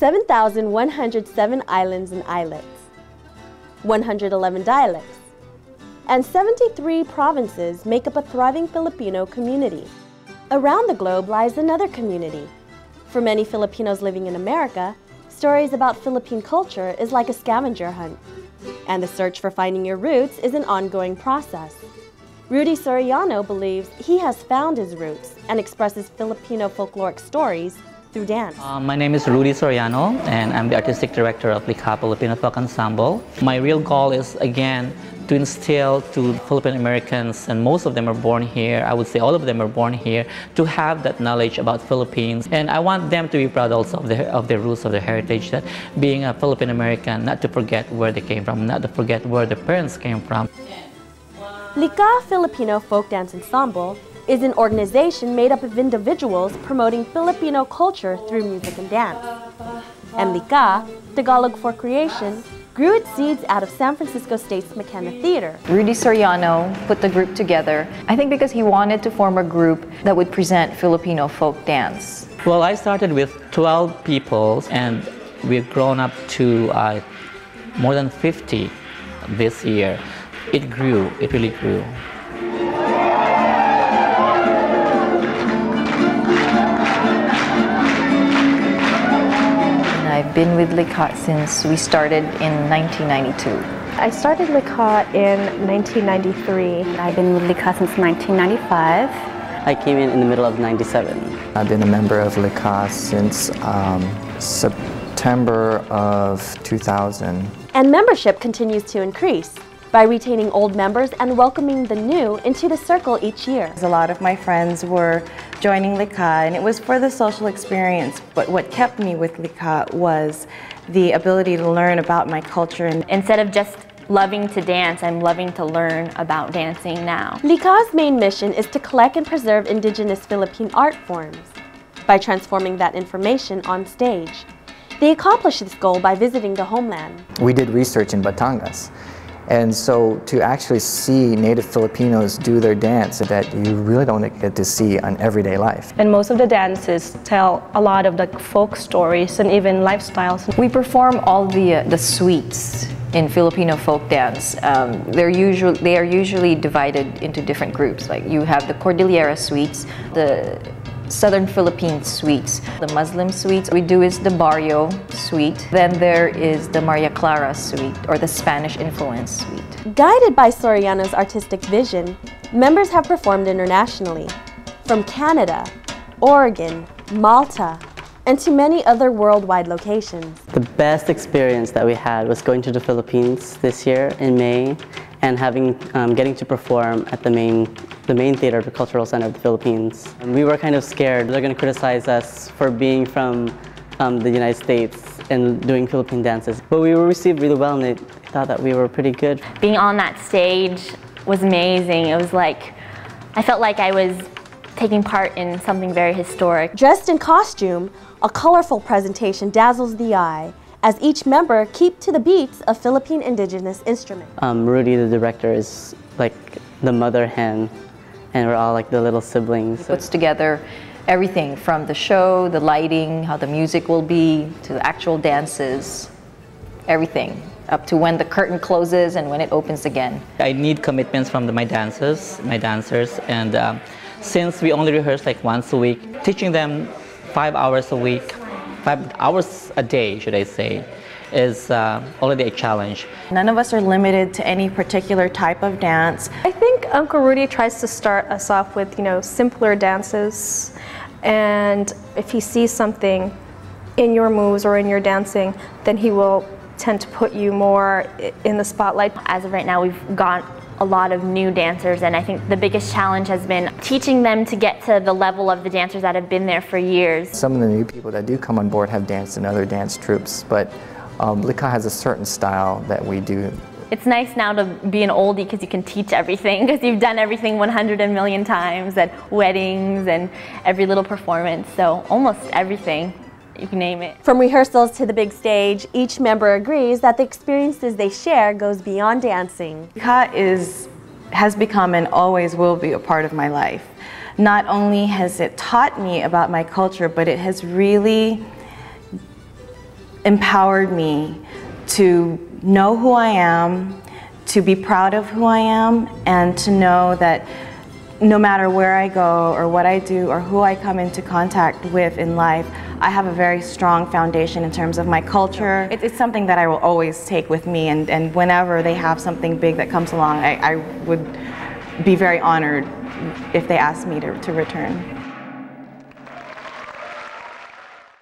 7,107 islands and islets, 111 dialects, and 73 provinces make up a thriving Filipino community. Around the globe lies another community. For many Filipinos living in America, stories about Philippine culture is like a scavenger hunt, and the search for finding your roots is an ongoing process. Rudy Soriano believes he has found his roots and expresses Filipino folkloric stories through dance. My name is Rudy Soriano, and I'm the artistic director of Likha Filipino Folk Ensemble. My real goal is, again, to instill to Filipino Americans, and most of them are born here, I would say all of them are born here, to have that knowledge about Philippines. And I want them to be proud also of their roots, of their heritage, that being a Filipino American, not to forget where they came from, not to forget where their parents came from. Likha Filipino Folk Dance Ensemble is an organization made up of individuals promoting Filipino culture through music and dance. And Likha, Tagalog for creation, grew its seeds out of San Francisco State's McKenna Theater. Rudy Soriano put the group together, I think because he wanted to form a group that would present Filipino folk dance. Well, I started with 12 people, and we've grown up to more than 50 this year. It grew, it really grew. I've been with Likha since we started in 1992. I started Likha in 1993. I've been with Likha since 1995. I came in the middle of '97. I've been a member of Likha since September of 2000. And membership continues to increase by retaining old members and welcoming the new into the circle each year. A lot of my friends were joining Likha, and it was for the social experience. But what kept me with Likha was the ability to learn about my culture. And instead of just loving to dance, I'm loving to learn about dancing now. Likha's main mission is to collect and preserve indigenous Philippine art forms by transforming that information on stage. They accomplish this goal by visiting the homeland. We did research in Batangas. And so to actually see Native Filipinos do their dance that you really don't get to see on everyday life. And most of the dances tell a lot of the folk stories and even lifestyles. We perform all the suites in Filipino folk dance. They are usually divided into different groups. Like you have the Cordillera suites, the Southern Philippine suites, the Muslim suites we do is the Barrio suite. Then there is the Maria Clara suite, or the Spanish influence suite. Guided by Soriano's artistic vision, members have performed internationally, from Canada, Oregon, Malta, and to many other worldwide locations. The best experience that we had was going to the Philippines this year in May, and getting to perform at the main theater of the Cultural Center of the Philippines. We were kind of scared. They're going to criticize us for being from the United States and doing Philippine dances. But we were received really well, and they thought that we were pretty good. Being on that stage was amazing. It was like, I felt like I was taking part in something very historic. Dressed in costume, a colorful presentation dazzles the eye, as each member keep to the beats of Philippine indigenous instruments. Rudy, the director, is like the mother hen, and we're all like the little siblings. He puts together everything from the show, the lighting, how the music will be, to the actual dances, everything, up to when the curtain closes and when it opens again. I need commitments from my dancers, and since we only rehearse like once a week, teaching them 5 hours a week, 5 hours a day, should I say, is already a challenge. none of us are limited to any particular type of dance. I think Uncle Rudy tries to start us off with, simpler dances. And if he sees something in your moves or in your dancing, then he will tend to put you more in the spotlight. As of right now, we've got a lot of new dancers, and I think the biggest challenge has been teaching them to get to the level of the dancers that have been there for years. Some of the new people that do come on board have danced in other dance troupes, but Likha has a certain style that we do. It's nice now to be an oldie because you can teach everything, because you've done everything 100 million times at weddings and every little performance, so almost everything. You can name it. From rehearsals to the big stage, each member agrees that the experiences they share goes beyond dancing. Likha has become and always will be a part of my life. Not only has it taught me about my culture, but it has really empowered me to know who I am, to be proud of who I am, and to know that no matter where I go or what I do or who I come into contact with in life, I have a very strong foundation in terms of my culture. It's something that I will always take with me, and whenever they have something big that comes along, I would be very honored if they asked me to return.